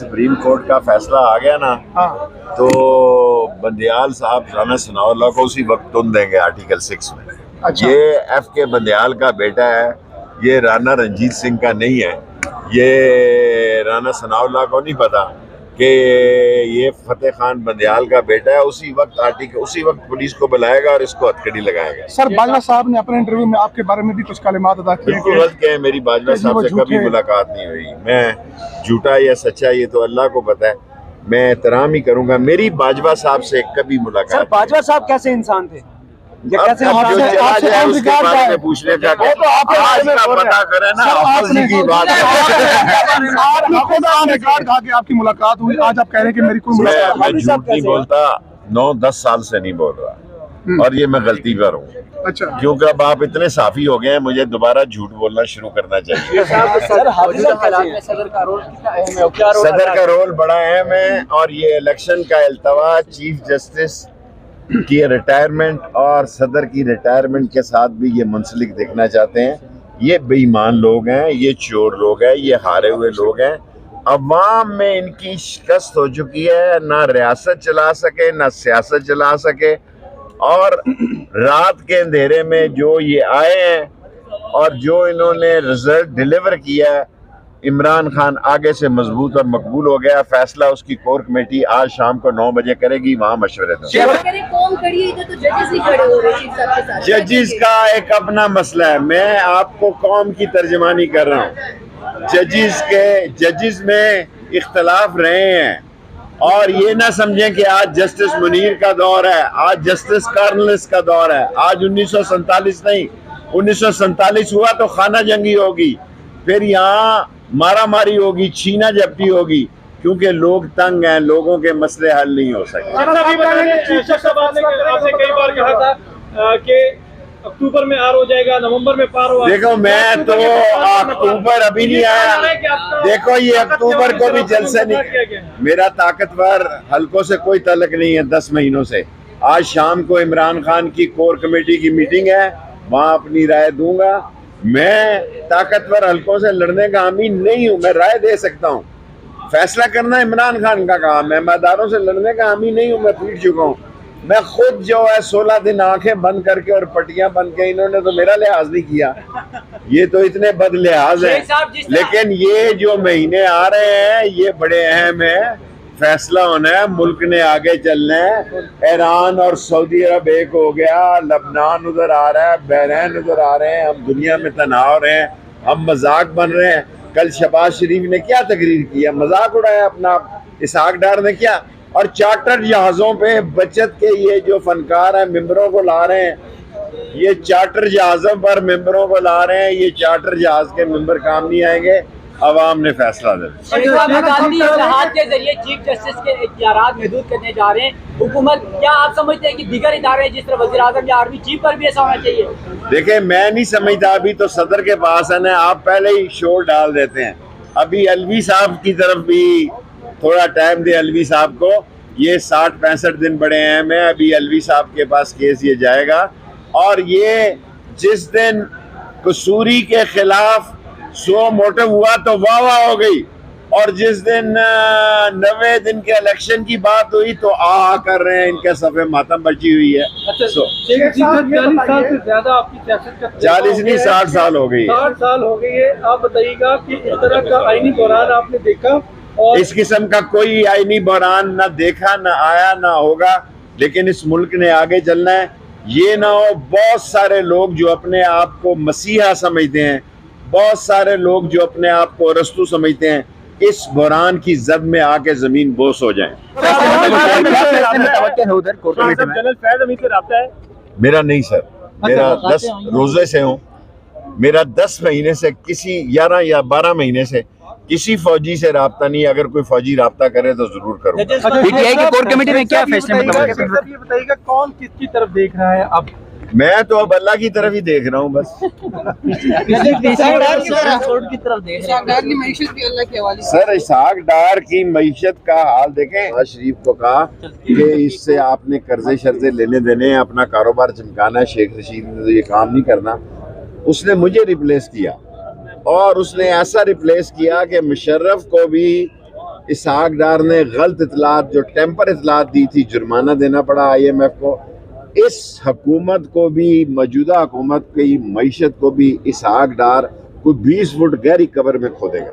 Supreme court का फैसला आ गया ना, तो बंदियाल साहब राना सनाउल्लाह को उसी वक्त तुम देंगे आर्टिकल 6 में। अच्छा। ये एफ के बंदियाल का बेटा है, ये राना रंजीत सिंह का नहीं है। ये राना सनाउल्लाह को नहीं पता कि ये फतेह खान बंदियाल का बेटा है। उसी वक्त पुलिस को बुलाएगा और इसको हथकड़ी लगाएगा। सर, बाजवा साहब ने अपने इंटरव्यू में आपके बारे में भी कुछ कलिमात अदा किए। बिल्कुल गलत कहे, मेरी बाजवा साहब से कभी मुलाकात नहीं हुई। मैं झूठा या सच्चा ये तो अल्लाह को पता है, मैं एहतराम ही करूंगा। मेरी बाजवा साहब से कभी मुलाकात। सर, बाजवा साहब कैसे इंसान थे? जो चला उसके बारे में पूछने का पता करें ना, आपसी की बात है। आपकी मुलाकात हुई, आज आप कह रहे हैं कि मेरी कोई मुलाकात। मैं झूठ नहीं बोलता, 9-10 साल से नहीं बोल रहा, और ये मैं गलती पर हूँ। अच्छा, क्योंकि अब आप इतने साफी हो गए हैं, मुझे दोबारा झूठ बोलना शुरू करना चाहिए। सदर का रोल बड़ा अहम है, और ये इलेक्शन का अल्तवा चीफ जस्टिस की रिटायरमेंट और सदर की रिटायरमेंट के साथ भी ये मुंसलिक देखना चाहते हैं। ये बेईमान लोग हैं, ये चोर लोग हैं, ये हारे हुए लोग हैं। अवाम में इनकी शिकस्त हो चुकी है, ना रियासत चला सके ना सियासत चला सके। और रात के अंधेरे में जो ये आए हैं और जो इन्होंने रिजल्ट डिलीवर किया है, इमरान खान आगे से मजबूत और मकबूल हो गया। फैसला उसकी कोर कमेटी आज शाम को 9 बजे करेगी, वहाँ मशवरे जजिस का एक अपना मसला है। मैं आपको कौम की तर्जमानी कर रहा हूँ। जजिस में इख्तलाफ रहे हैं, और ये ना समझें कि आज जस्टिस मुनीर का दौर है, आज जस्टिस कार्नलिस का दौर है। आज 1947 नहीं, 1947 हुआ तो खाना जंगी होगी, फिर यहाँ मारा मारी होगी, छीना झपटी होगी, क्योंकि लोग तंग हैं, लोगों के मसले हल नहीं हो सकते। आपने कई बार कहा था कि अक्टूबर में आर हो जाएगा, नवंबर में पार होगा। देखो, मैं तो अक्टूबर अभी नहीं आया। देखो, ये अक्टूबर को भी जल्द से नहीं। मेरा ताकतवर हलकों से कोई तल्लुक नहीं है 10 महीनों से। आज शाम को इमरान खान की कोर कमेटी की मीटिंग है, वहाँ अपनी राय दूंगा। मैं ताकतवर हलकों से लड़ने का अमीन नहीं हूँ, मैं राय दे सकता हूँ। फैसला करना इमरान खान का काम है, मैदारों से लड़ने का अमीन नहीं हूँ, मैं पीट चुका हूँ। मैं खुद जो है 16 दिन आंखें बंद करके और पट्टियां बन के, इन्होंने तो मेरा लिहाज नहीं किया। ये तो इतने बद लिहाज हैं। लेकिन ये जो महीने आ रहे हैं ये बड़े अहम है, फैसला होना है, मुल्क ने आगे चलना है। ईरान और सऊदी अरब एक हो गया, लबनान उधर आ रहा है, बहरैन उधर आ रहे हैं, हम दुनिया में तनाव रहे हैं, हम मजाक बन रहे हैं। कल शहबाज शरीफ ने क्या तकरीर किया, मजाक उड़ाया अपना, इसहाक डार ने क्या। और चार्टर जहाज़ों पे बचत के ये जो फनकार हैं, मेंबरों को ला रहे हैं, ये चार्टर जहाज़ों पर मेंबरों को ला रहे हैं। ये चार्टर जहाज़ के मेंबर काम नहीं आएंगे, अवाम ने फैसला दे। के जरिए चीफ जस्टिस के इख्तियारात महदूद करने जा रहे हैं हुकूमत, क्या आप समझते हैं कि दीगर इदारे जिस तरह वज़ीर आज़म या आर्मी चीफ पर भी ऐसा होना चाहिए? देखिए, मैं नहीं समझता, अभी तो सदर के पास है ना, आप पहले ही शोर डाल देते हैं। अभी अलवी साहब की तरफ भी थोड़ा टाइम दे अलवी साहब को। ये 60-65 दिन बड़े अहम है। अभी अलवी साहब के पास केस ये जाएगा, और ये जिस दिन कसूरी के खिलाफ 100 मोटिव हुआ तो वाह हो गई, और जिस दिन 90 दिन के इलेक्शन की बात हुई तो आ कर रहे हैं, इनके सफे मातम बची हुई है। 40 साल से ज्यादा आपकी सियासत का 40 नहीं 60 साल हो गई, 60 साल हो गई है। आप बताइएगा कि इस तरह का आईनी बहरान आपने देखा? और इस किस्म का कोई आईनी बहरान ना देखा, ना आया, ना होगा। लेकिन इस मुल्क ने आगे चलना है। ये ना हो बहुत सारे लोग जो अपने आप को मसीहा समझते हैं, बहुत सारे लोग जो अपने आप को रस्तू समझते हैं, इस बहरान की जद में आके जमीन बोस हो जाएं। मेरा नहीं सर, मेरा 10 रोजे से हूँ। मेरा 10 महीने से किसी 11 या 12 महीने से किसी फौजी से राब्ता नहीं। अगर कोई फौजी राब्ता करे तो जरूर करूँ। पीटीआई की कोर कमेटी में क्या फैसला बताइएगा कौन किसकी तरफ देख रहा है अब? मैं तो अब अल्लाह की तरफ ही देख रहा हूँ बस। सर, इसहाक डार की मईशत का हाल देखें। नवाज शरीफ को कहा कि इससे आपने कर्जे शर्जे लेने देने हैं, अपना कारोबार चमकाना है। शेख रशीद ने तो ये काम नहीं करना। उसने मुझे रिप्लेस किया, और उसने ऐसा रिप्लेस किया कि मुशर्रफ को भी इसहाक डार ने गलत इतलात, जो टेम्पर इतलात दी थी, जुर्माना देना पड़ा IMF को। इस हुकूमत को भी, मौजूदा हुकूमत की मईशत को भी इसहाक डार कोई 20 फुट गहरी कब्र में खोदेगा।